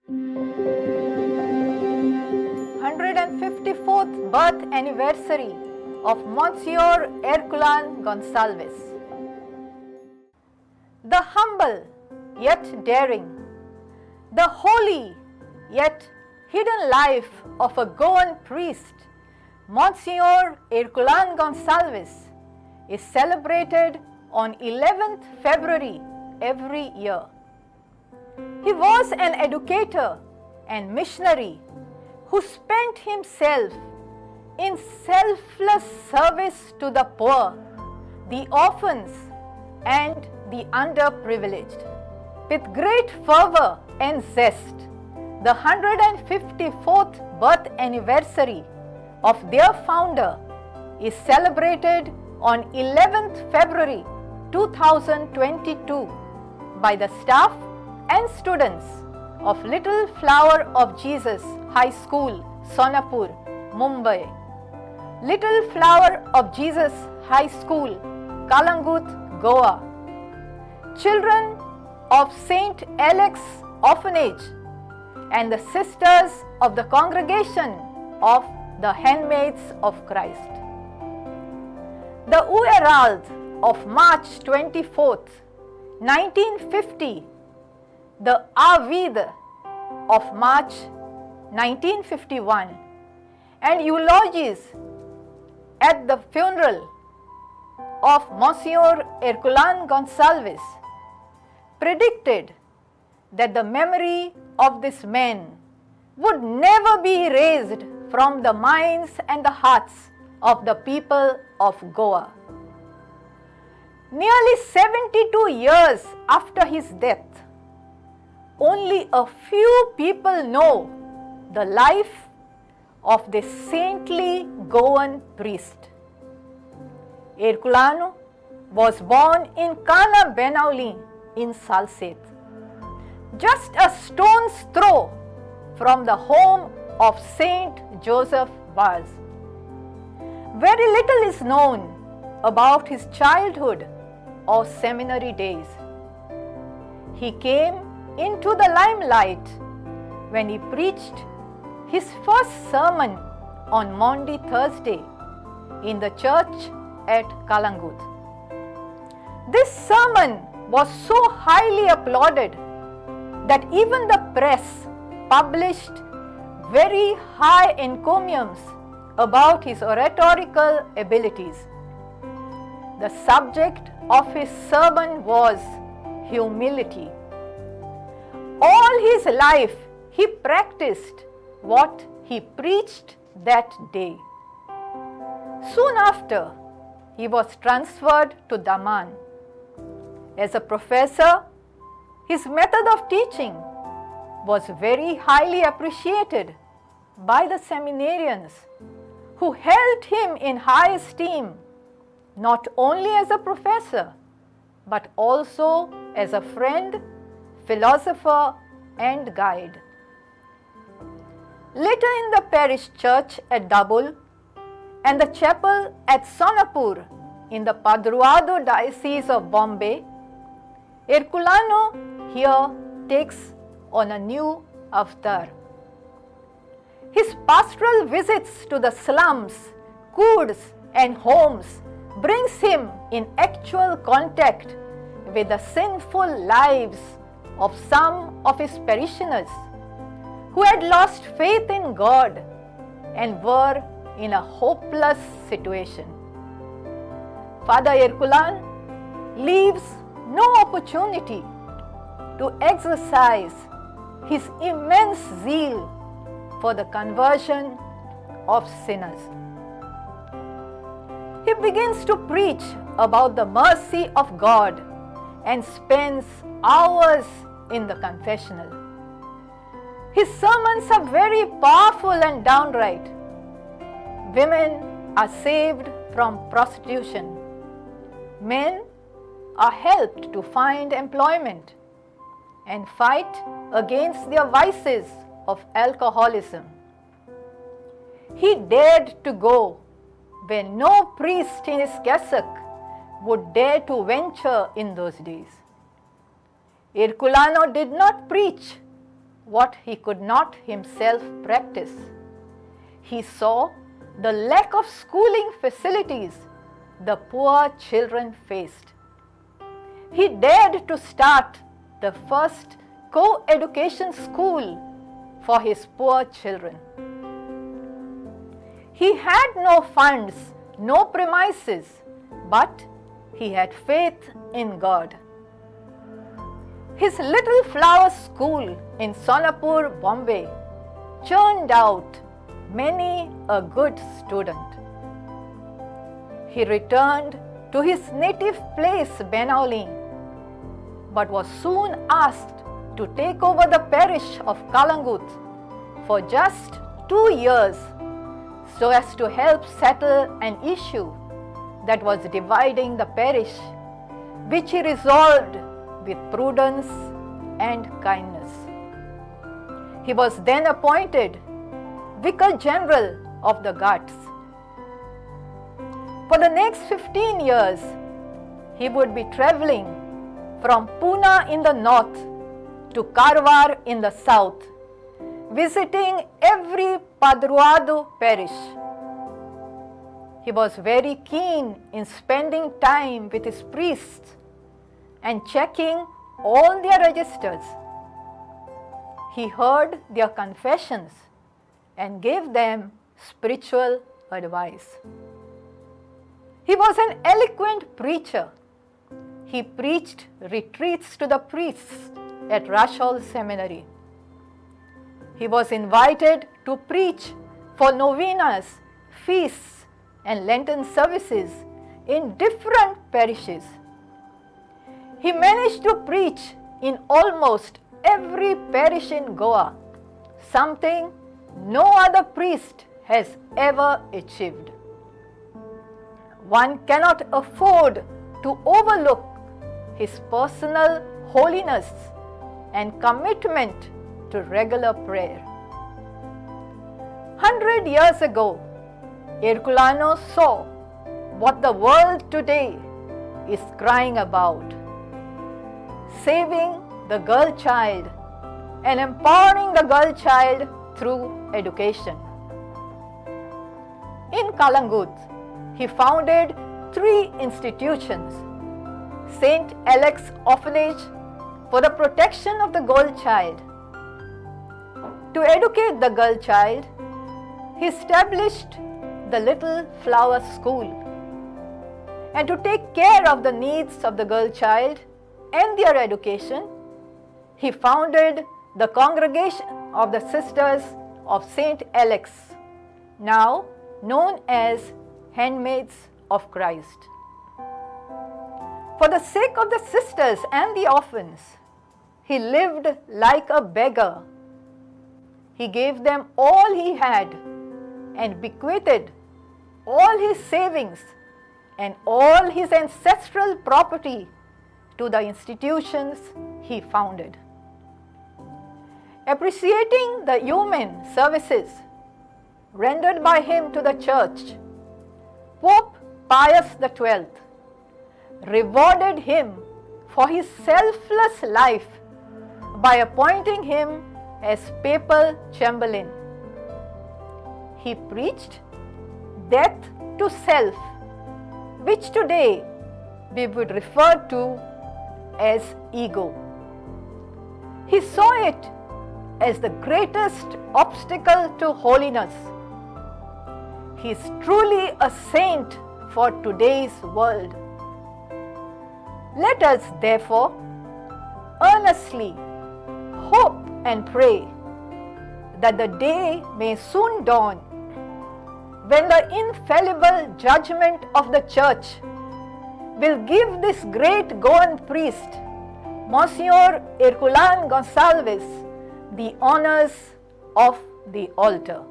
154th birth anniversary of Msgr Herculano Gonsalves. The humble yet daring, the holy yet hidden life of a Goan priest, Msgr Herculano Gonsalves, is celebrated on 11th February every year. He was an educator and missionary who spent himself in selfless service to the poor, the orphans, and the underprivileged. With great fervor and zest, the 154th birth anniversary of their founder is celebrated on 11th February 2022 by the staff and students of Little Flower of Jesus High School, Sonapur, Mumbai, Little Flower of Jesus High School, Kalangut, Goa, children of St. Alex Orphanage, and the sisters of the Congregation of the Handmaids of Christ. The Uerald of March 24th, 1950, the Avid of March 1951, and eulogies at the funeral of Msgr Herculano Gonsalves predicted that the memory of this man would never be erased from the minds and the hearts of the people of Goa. Nearly 72 years after his death, only a few people know the life of this saintly Goan priest. Herculano was born in Cana Benauli in Salsette, just a stone's throw from the home of Saint Joseph Vaz. Very little is known about his childhood or seminary days. He came into the limelight when he preached his first sermon on Maundy Thursday in the church at Kalangut. This sermon was so highly applauded that even the press published very high encomiums about his oratorical abilities. The subject of his sermon was humility. All his life he practiced what he preached that day. Soon after, he was transferred to Daman. As a professor, his method of teaching was very highly appreciated by the seminarians, who held him in high esteem not only as a professor but also as a friend, philosopher, and guide. Later in the parish church at Dabul and the chapel at Sonapur in the Padruado diocese of Bombay, Herculano here takes on a new avatar. His pastoral visits to the slums, koods, and homes brings him in actual contact with the sinful lives of some of his parishioners who had lost faith in God and were in a hopeless situation. Father Herculano leaves no opportunity to exercise his immense zeal for the conversion of sinners. He begins to preach about the mercy of God and spends hours in the confessional. His sermons are very powerful and downright. Women are saved from prostitution. Men are helped to find employment and fight against their vices of alcoholism. He dared to go where no priest in his cassock would dare to venture in those days. Herculano did not preach what he could not himself practice. He saw the lack of schooling facilities the poor children faced. He dared to start the first co-education school for his poor children. He had no funds, no premises, but he had faith in God. His little flower school in Sonapur, Bombay, churned out many a good student. He returned to his native place, Benaulim, but was soon asked to take over the parish of Kalangut for just 2 years so as to help settle an issue that was dividing the parish, which he resolved with prudence and kindness. He was then appointed Vicar General of the Ghats. For the next 15 years, he would be traveling from Pune in the north to Karwar in the south, visiting every Padruado parish. He was very keen in spending time with his priests and checking all their registers. He heard their confessions and gave them spiritual advice. He was an eloquent preacher. He preached retreats to the priests at Rashol Seminary. He was invited to preach for novenas, feasts, and Lenten services in different parishes. He managed to preach in almost every parish in Goa, something no other priest has ever achieved. One cannot afford to overlook his personal holiness and commitment to regular prayer. 100 years ago, Herculano saw what the world today is crying about: saving the girl child and empowering the girl child through education. In Kalangut, he founded 3 institutions: St. Alex Orphanage for the protection of the girl child. To educate the girl child, he established the Little Flower School. And to take care of the needs of the girl child and their education, he founded the Congregation of the Sisters of St. Alex, now known as Handmaids of Christ. For the sake of the sisters and the orphans, he lived like a beggar. He gave them all he had and bequeathed all his savings and all his ancestral property to the institutions he founded. Appreciating the human services rendered by him to the Church, Pope Pius XII rewarded him for his selfless life by appointing him as Papal Chamberlain. He preached death to self, which today we would refer to as ego. He saw it as the greatest obstacle to holiness. He is truly a saint for today's world. Let us therefore earnestly hope and pray that the day may soon dawn when the infallible judgment of the Church will give this great Goan priest, Msgr. Herculano Gonsalves, the honors of the altar.